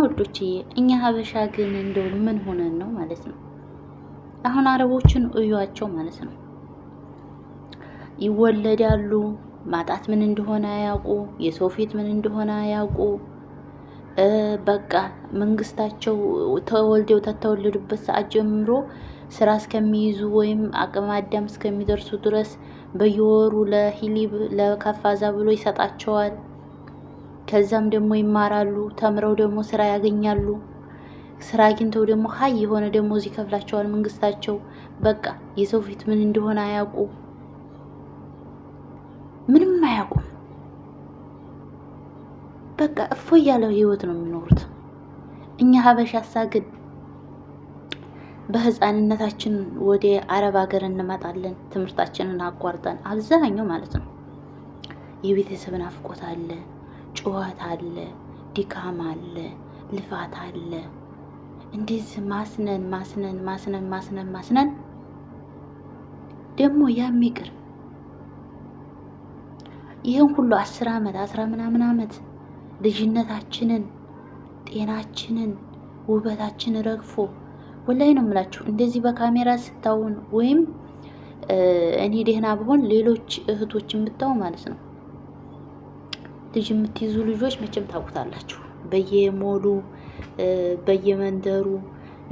ውዶችዬ እኛ ሀበሻ ግን እንደው ምን ሆነን ነው ማለት ነው? አሁን አረቦችን እዩዋቸው ማለት ነው። ይወለዳሉ፣ ማጣት ምን እንደሆነ አያውቁ፣ የሰው ፊት ምን እንደሆነ አያውቁ። በቃ መንግስታቸው ተወልደው ተተወለዱበት ሰዓት ጀምሮ ስራ እስከሚይዙ ወይም አቅመ አዳም እስከሚደርሱ ድረስ በየወሩ ለሂሊብ ለከፋዛ ብሎ ይሰጣቸዋል። ከዛም ደግሞ ይማራሉ፣ ተምረው ደግሞ ስራ ያገኛሉ። ስራ አግኝተው ደግሞ ሀይ የሆነ ደሞዝ ይከፍላቸዋል መንግስታቸው። በቃ የሰው ፊት ምን እንደሆነ አያውቁ፣ ምንም አያውቁም። በቃ እፎይ ያለው ህይወት ነው የሚኖሩት። እኛ ሀበሻሳ ግን በህፃንነታችን ወደ አረብ ሀገር እንመጣለን፣ ትምህርታችንን አቋርጠን አብዛኛው ማለት ነው። የቤተሰብ ናፍቆት አለ፣ ጩኸት አለ፣ ድካም አለ፣ ልፋት አለ። እንደዚህ ማስነን ማስነን ማስነን ማስነን ማስነን ደግሞ ያም ይቅር ይህን ሁሉ 10 ዓመት 10 ምናምን ዓመት ልጅነታችንን ጤናችንን ውበታችን ረግፎ ወላይ ነው የምላችሁ። እንደዚህ በካሜራ ስታውን ወይም እኔ ደህና ብሆን ሌሎች እህቶችን ብታው ማለት ነው ልጅ የምትይዙ ልጆች መቼም ታውቁታላችሁ። በየሞሉ በየመንደሩ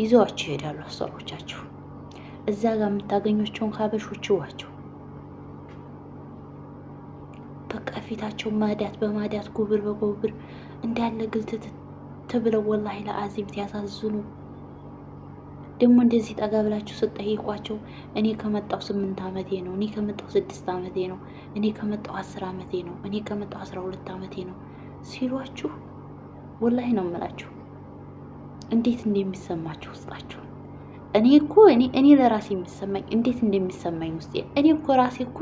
ይዘዋቸው ይሄዳሉ አሰሮቻቸው። እዛ ጋር የምታገኙቸውን ሀበሾች ዋቸው። በቃ ፊታቸው ማዳት በማዳት ጉብር በጉብር እንዳለ ግልትት ተብለው ወላሂ ለአዚም ያሳዝኑ። ደግሞ እንደዚህ ጠጋ ብላችሁ ስትጠይቋቸው እኔ ከመጣው 8 ዓመቴ ነው፣ እኔ ከመጣው 6 ዓመቴ ነው፣ እኔ ከመጣው 10 ዓመቴ ነው፣ እኔ ከመጣው 12 ዓመቴ ነው ሲሏችሁ ወላሂ ነው የምላችሁ እንዴት እንደሚሰማችሁ ውስጣችሁ። እኔ ለራሴ የሚሰማኝ እንዴት እንደሚሰማኝ ውስጤ። እኔ እኮ ራሴ እኮ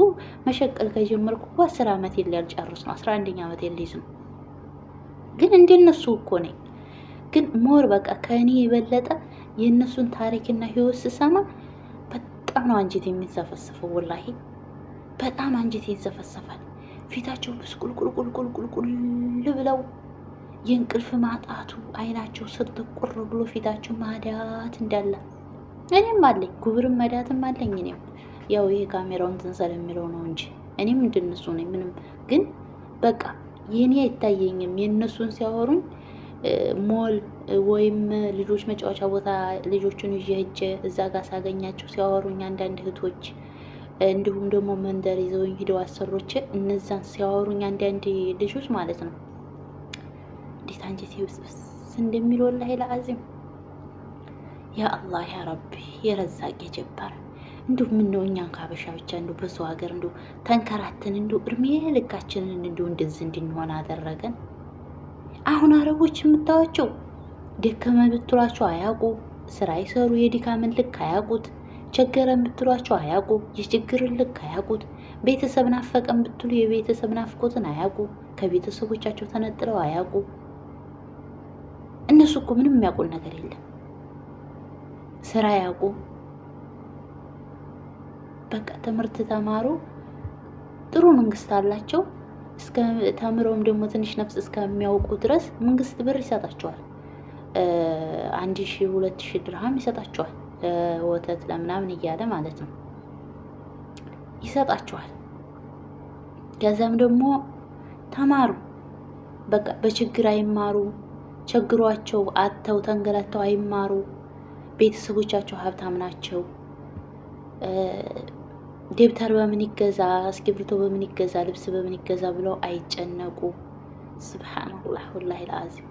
መሸቀል ከጀመርኩ እኮ 10 ዓመቴ ሊያልጨርስ ነው፣ 11ኛ ዓመቴ ሊይዝ ነው። ግን እንደነሱ እኮ ነኝ። ግን ሞር በቃ ከእኔ የበለጠ የእነሱን ታሪክና ህይወት ስሰማ በጣም ነው አንጀት የሚዘፈሰፈው። ወላሂ በጣም አንጀት ይዘፈሰፋል። ፊታቸው ብስቁልቁልቁልቁልቁል ብለው የእንቅልፍ ማጣቱ አይናቸው ስጥቁር ብሎ ፊታቸው ማዳት እንዳለ እኔም አለኝ፣ ጉብርም መዳትም አለኝ። እኔም ያው ይሄ ካሜራውን ትንሰል የሚለው ነው እንጂ እኔም እንደነሱ ነኝ። ምንም ግን በቃ የኔ አይታየኝም። የእነሱን ሲያወሩኝ ሞል ወይም ልጆች መጫወቻ ቦታ ልጆቹን ይዤ ሄጄ እዛ ጋር ሳገኛቸው ሲያወሩኝ አንዳንድ እህቶች እንዲሁም ደግሞ መንደር ይዘውኝ ሂደው አሰሮቼ እነዛን ሲያወሩኝ አንዳንድ ልጆች ማለት ነው እንዴት አንጀቴ ውስጥ እንደሚል ወላሂ ለአዚም ያ አላህ ያ ረቢ የረዛቅ የጀባር እንዲሁ ምን ነው እኛን ካበሻ ብቻ እንዲሁ በሰው ሀገር እንዲሁ ተንከራተን እንዲሁ እድሜ ልካችንን እንዲሁ እንደዚህ እንድንሆን አደረገን። አሁን አረቦች የምታዋቸው ደከመ ብትሏቸው አያውቁ፣ ስራ ይሰሩ የድካምን ልክ አያውቁት፣ ቸገረን ብትሏቸው አያውቁ፣ የችግርን ልክ አያውቁት፣ ቤተሰብ ናፈቀን ብትሉ የቤተሰብ ናፍቆትን አያውቁ፣ ከቤተሰቦቻቸው ተነጥለው አያውቁ። እነሱ እኮ ምንም የሚያውቁን ነገር የለም። ስራ አያውቁ። በቃ ትምህርት ተማሩ፣ ጥሩ መንግስት አላቸው። እስከ ተምረውም ደግሞ ትንሽ ነፍስ እስከሚያውቁ ድረስ መንግስት ብር ይሰጣቸዋል። 1000 2000 ድርሃም ይሰጣቸዋል። ለወተት ለምናምን እያለ ማለት ነው ይሰጣቸዋል። ከዛም ደግሞ ተማሩ። በቃ በችግር አይማሩ። ቸግሯቸው አተው ተንገላተው አይማሩ። ቤተሰቦቻቸው ሀብታም ናቸው። ደብተር በምን ይገዛ፣ እስክሪብቶ በምን ይገዛ፣ ልብስ በምን ይገዛ ብለው አይጨነቁ። ሱብሃንአላህ ወላሂ ለአዚም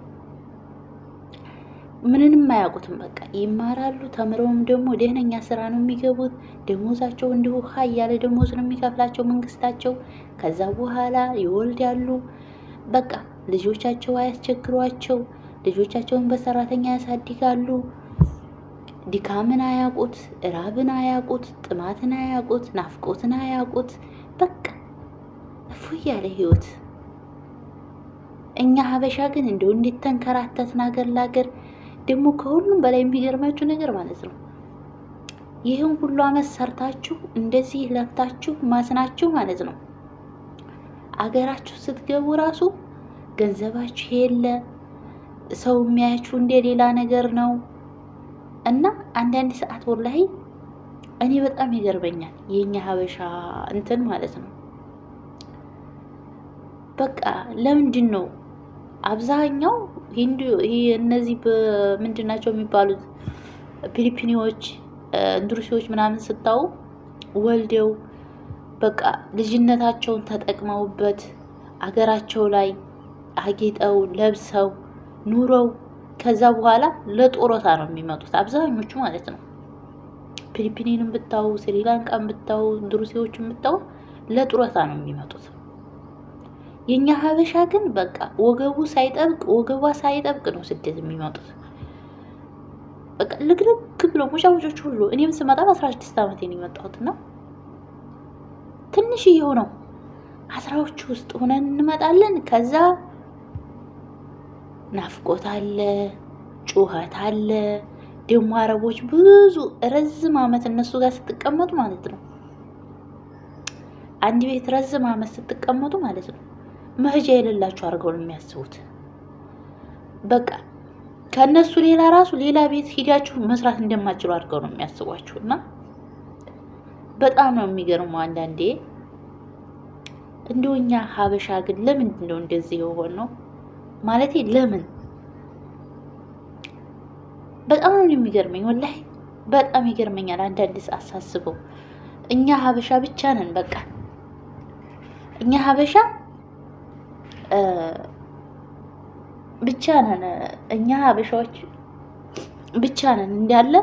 ምንንም አያውቁትም። በቃ ይማራሉ። ተምረውም ደግሞ ደህነኛ ስራ ነው የሚገቡት። ደሞዛቸው እንዲሁ ሀይ ያለ ደሞዝ ነው የሚከፍላቸው መንግስታቸው። ከዛ በኋላ ይወልዳሉ። በቃ ልጆቻቸው አያስቸግሯቸው። ልጆቻቸውን በሰራተኛ ያሳድጋሉ። ድካምን አያውቁት፣ ራብን አያውቁት፣ ጥማትን አያውቁት፣ ናፍቆትን አያውቁት። በቃ እፎይ ያለ ህይወት። እኛ ሀበሻ ግን እንደው እንዴት ተንከራተትን ሀገር ላገር። ደግሞ ከሁሉም በላይ የሚገርማችሁ ነገር ማለት ነው ይህን ሁሉ አመት ሰርታችሁ እንደዚህ ለፍታችሁ ማስናችሁ ማለት ነው አገራችሁ ስትገቡ ራሱ ገንዘባችሁ የለ፣ ሰው የሚያያችሁ እንደ ሌላ ነገር ነው። እና አንዳንድ ሰዓት ወላሂ እኔ በጣም ይገርመኛል የኛ ሀበሻ እንትን ማለት ነው። በቃ ለምንድን ነው አብዛኛው ሂንዱ እነዚህ ምንድን ናቸው የሚባሉት ፊሊፒኒዎች፣ እንድሩሲዎች ምናምን ስታው ወልደው በቃ ልጅነታቸውን ተጠቅመውበት አገራቸው ላይ አጌጠው ለብሰው ኑረው ከዛ በኋላ ለጦሮታ ነው የሚመጡት አብዛኞቹ ማለት ነው። ፊሊፒኒንም ብታው፣ ስሪላንካን ብታው፣ እንድሩሲዎችን ብታው ለጡረታ ነው የሚመጡት። የኛ ሀበሻ ግን በቃ ወገቧ ሳይጠብቅ ነው ስደት የሚመጡት። በቃ ልግልግ ብሎ ሙጫሙጮች ሁሉ እኔም ስመጣ በ16 ዓመቴ ነው የመጣሁት እና ትንሽዬው ነው 10ዎቹ ውስጥ ሆነን እንመጣለን። ከዛ ናፍቆት አለ፣ ጩኸት አለ። ደግሞ አረቦች ብዙ ረዝም ዓመት እነሱ ጋር ስትቀመጡ ማለት ነው፣ አንድ ቤት ረዝም ዓመት ስትቀመጡ ማለት ነው መሄጃ የሌላችሁ አድርገው ነው የሚያስቡት። በቃ ከነሱ ሌላ ራሱ ሌላ ቤት ሂዳችሁ መስራት እንደማትችሉ አድርገው ነው የሚያስቧችሁ። እና በጣም ነው የሚገርመው አንዳንዴ። እንደው እኛ ሀበሻ ግን ለምንድን ነው እንደዚህ የሆነው? ማለቴ ለምን? በጣም ነው የሚገርመኝ ወላሂ በጣም ይገርመኛል አንዳንድ ሰዓት ሳስበው። እኛ ሀበሻ ብቻ ነን በቃ እኛ ሀበሻ ብቻ ነን፣ እኛ ሀበሻዎች ብቻ ነን እንዳለ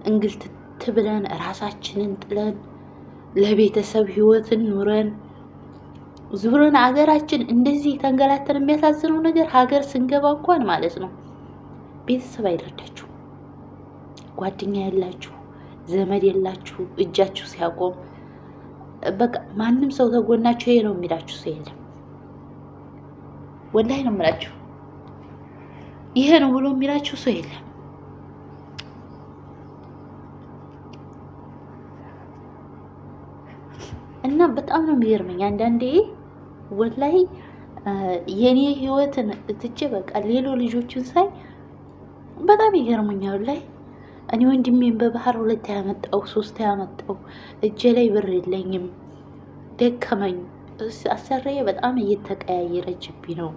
እንግልት ብለን ራሳችንን ጥለን ለቤተሰብ ህይወትን ኑረን ዙረን አገራችን እንደዚህ ተንገላተን። የሚያሳዝነው ነገር ሀገር ስንገባ እንኳን ማለት ነው ቤተሰብ አይረዳችሁ፣ ጓደኛ የላችሁ፣ ዘመድ የላችሁ። እጃችሁ ሲያቆም በቃ ማንም ሰው ተጎናችሁ ይሄ ነው የሚላችሁ ሰው የለም። ወላሂ ነው የምላችሁ፣ ይሄ ነው ብሎ የሚላችሁ ሰው የለም። እና በጣም ነው የሚገርመኝ አንዳንዴ ወላሂ የኔ ህይወትን ትቼ በቃ ሌሎ ልጆችን ሳይ በጣም ይገርሙኛል። ወላሂ እኔ ወንድሜን በባህር 2 ያመጣው 3 ያመጣው እጄ ላይ ብር የለኝም ደከመኝ፣ አሰሪዬ በጣም እየተቀያየረችብኝ ነው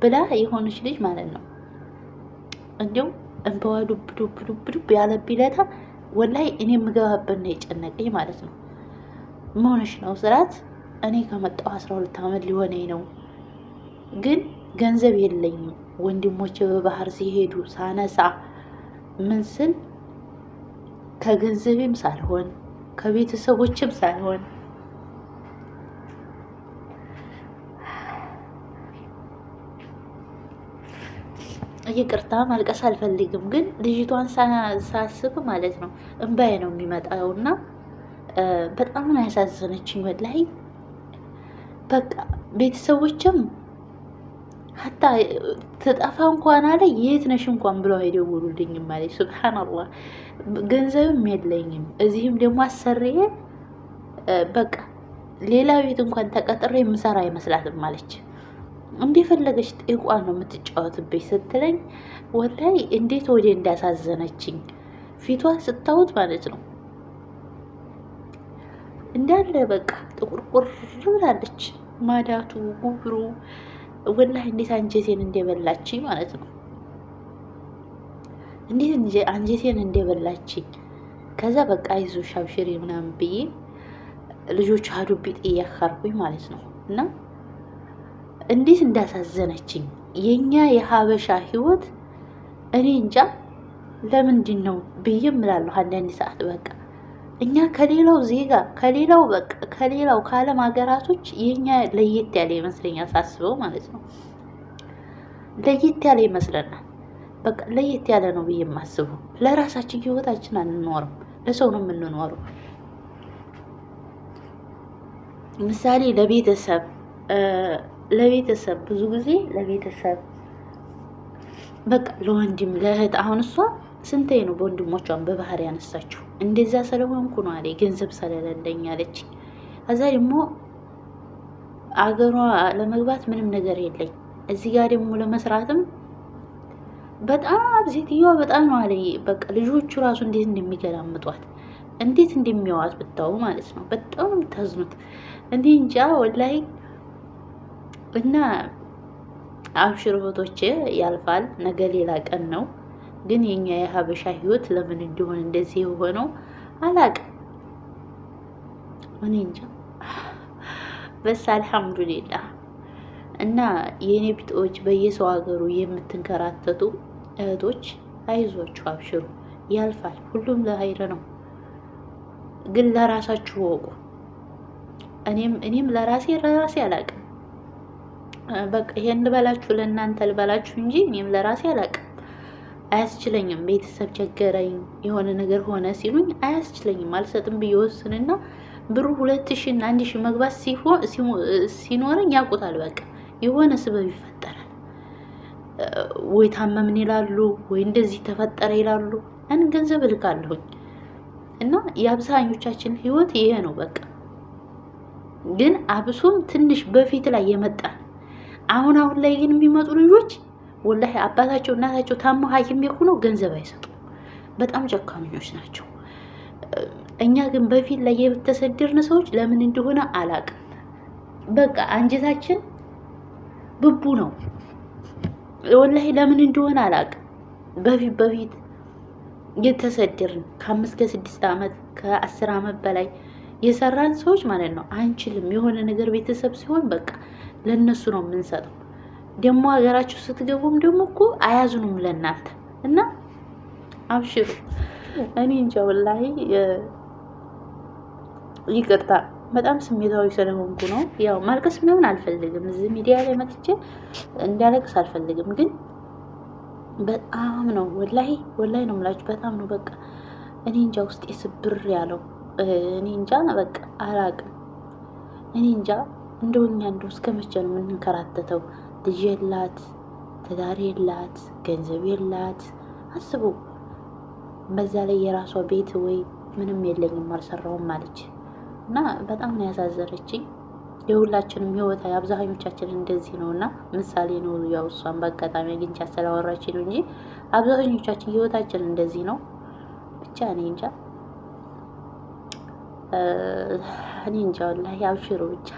ብላ የሆነች ልጅ ማለት ነው እንዲሁ እንበዋ ዱብ ዱብ ዱብ ዱብ ያለ ቢለታ ወላሂ እኔ የምገባበት ነው የጨነቀኝ ማለት ነው። መሆንሽ ነው ስራት እኔ ከመጣሁ 12 ዓመት ሊሆነኝ ነው፣ ግን ገንዘብ የለኝም። ወንድሞቼ በባህር ሲሄዱ ሳነሳ ምን ስል ከገንዘቤም ሳልሆን ከቤተሰቦችም ሳልሆን ይቅርታ ማልቀስ አልፈልግም፣ ግን ልጅቷን ሳስብ ማለት ነው እንባዬ ነው የሚመጣውና በጣም ነው ያሳዘነችኝ ወላሂ። በቃ ቤተሰቦችም ሀታ ተጠፋ እንኳን አለ የት ነሽ እንኳን ብለው አይደውሉልኝም ማለት ሱብሃንአላህ። ገንዘብም የለኝም እዚህም ደግሞ አሰሪዬ በቃ ሌላ ቤት እንኳን ተቀጥሬ የምሰራ አይመስላትም ማለች። እንደፈለገች ጤቋን ነው የምትጫወትብኝ ስትለኝ ወላይ እንዴት ወዴ እንዳሳዘነችኝ ፊቷ ስታዩት ማለት ነው እንዳለ በቃ ጥቁርቁር ብላለች። ማዳቱ ጉብሩ ወላሂ እንዴት አንጀቴን እንደበላችኝ ማለት ነው። እንዴት አንጀቴን እንደበላችኝ። ከዛ በቃ አይዞሽ አብሽሪ ምናምን ብዬ ልጆቹ ሀዱብኝ እያካርኩኝ ማለት ነው። እና እንዴት እንዳሳዘነችኝ የኛ የሀበሻ ህይወት እኔ እንጃ ለምንድን ነው ብዬ እምላለሁ አንዳንድ ሰዓት። በቃ እኛ ከሌላው ዜጋ ከሌላው ከዓለም ሀገራቶች የኛ ለየት ያለ ይመስለኛል ሳስበው ማለት ነው። ለየት ያለ ይመስለናል። በቃ ለየት ያለ ነው ብዬ የማስበው። ለራሳችን ህይወታችን አንኖርም፣ ለሰው ነው የምንኖረው። ምሳሌ ለቤተሰብ ብዙ ጊዜ ለቤተሰብ በቃ ለወንድም ለእህት። አሁን እሷ ስንቴ ነው በወንድሞቿን በባህር ያነሳችው? እንደዛ ስለሆንኩ ነው አለ ገንዘብ ስለሌለኝ አለች። ከዛ ደግሞ አገሯ ለመግባት ምንም ነገር የለኝ፣ እዚህ ጋር ደግሞ ለመስራትም በጣም ሴትዮዋ በጣም ነው አለ በቃ ልጆቹ ራሱ እንዴት እንደሚገላምጧት እንዴት እንደሚያዋት ብታው ማለት ነው። በጣም ነው የምታዝኑት። እኔ እንጃ ወላይ እና አብሽር እህቶቼ ያልፋል። ነገ ሌላ ቀን ነው። ግን የኛ የሀበሻ ህይወት ለምን እንደሆነ እንደዚህ የሆነው አላቅም። እኔ እንጃ በስ አልሐምዱሊላህ። እና የኔ ቢጤዎች በየሰው ሀገሩ የምትንከራተቱ እህቶች አይዟችሁ፣ አብሽሩ፣ ያልፋል። ሁሉም ለሀይር ነው። ግን ለራሳችሁ ወቁ። እኔም ለራሴ አላቅም። በቃ ይሄን ልበላችሁ ለእናንተ ልበላችሁ እንጂ እኔም ለራሴ አላቅም። አያስችለኝም። ቤተሰብ ቸገረኝ የሆነ ነገር ሆነ ሲሉኝ አያስችለኝም። አልሰጥም ብዬ ወስንና ብሩ 2000 እና 1000 መግባት ሲኖረኝ ያውቁታል። በቃ የሆነ ስበብ ይፈጠራል። ወይ ታመምን ይላሉ፣ ወይ እንደዚህ ተፈጠረ ይላሉ። ያን ገንዘብ እልካለሁኝ። እና የአብዛኞቻችን ህይወት ይሄ ነው። በቃ ግን አብሶም ትንሽ በፊት ላይ የመጣ አሁን ላይ ግን የሚመጡ ልጆች ወላሂ አባታቸው እናታቸው ታመው ሐኪም ቤት ሆነው ገንዘብ አይሰጡም። በጣም ጨካኞች ናቸው። እኛ ግን በፊት ላይ የተሰደርን ሰዎች ለምን እንደሆነ አላቅም። በቃ አንጀታችን ብቡ ነው። ወላሂ ለምን እንደሆነ አላቅም። በፊት የተሰደርን ከ5 ከ6 ዓመት ከ10 ዓመት በላይ የሰራን ሰዎች ማለት ነው አንችልም። የሆነ ነገር ቤተሰብ ሲሆን በቃ ለነሱ ነው የምንሰጠው። ደግሞ ሀገራችሁ ስትገቡም ደግሞ እኮ አያዝኑም ለእናንተ እና አብሽሩ። እኔ እንጃ ወላሂ ይቅርታ በጣም ስሜታዊ ስለሆንኩ ነው። ያው ማልቀስ ምናምን አልፈልግም። እዚህ ሚዲያ ላይ መጥቼ እንዳለቅስ አልፈልግም። ግን በጣም ነው ወላሂ ነው የምላችሁ። በጣም ነው በቃ እኔ እንጃ ውስጤ ስብር ያለው እኔ እንጃ በቃ አላቅም። እኔ እንጃ እንደው እስከ መቼ ነው የምንከራተተው? ልጅ የላት፣ ትዳር የላት፣ ገንዘብ የላት። አስቡ። በዛ ላይ የራሷ ቤት ወይ ምንም የለኝም አልሰራውም ማለች እና በጣም ነው ያሳዘነችኝ። የሁላችንም ህይወት አብዛኞቻችን እንደዚህ ነው እና ምሳሌ ነው። ያው እሷን በአጋጣሚ አግኝቻ ስላወራች ነው እንጂ አብዛኞቻችን ህይወታችን እንደዚህ ነው። ብቻ እኔ እንጃ ወላሂ አብሽሩ ብቻ።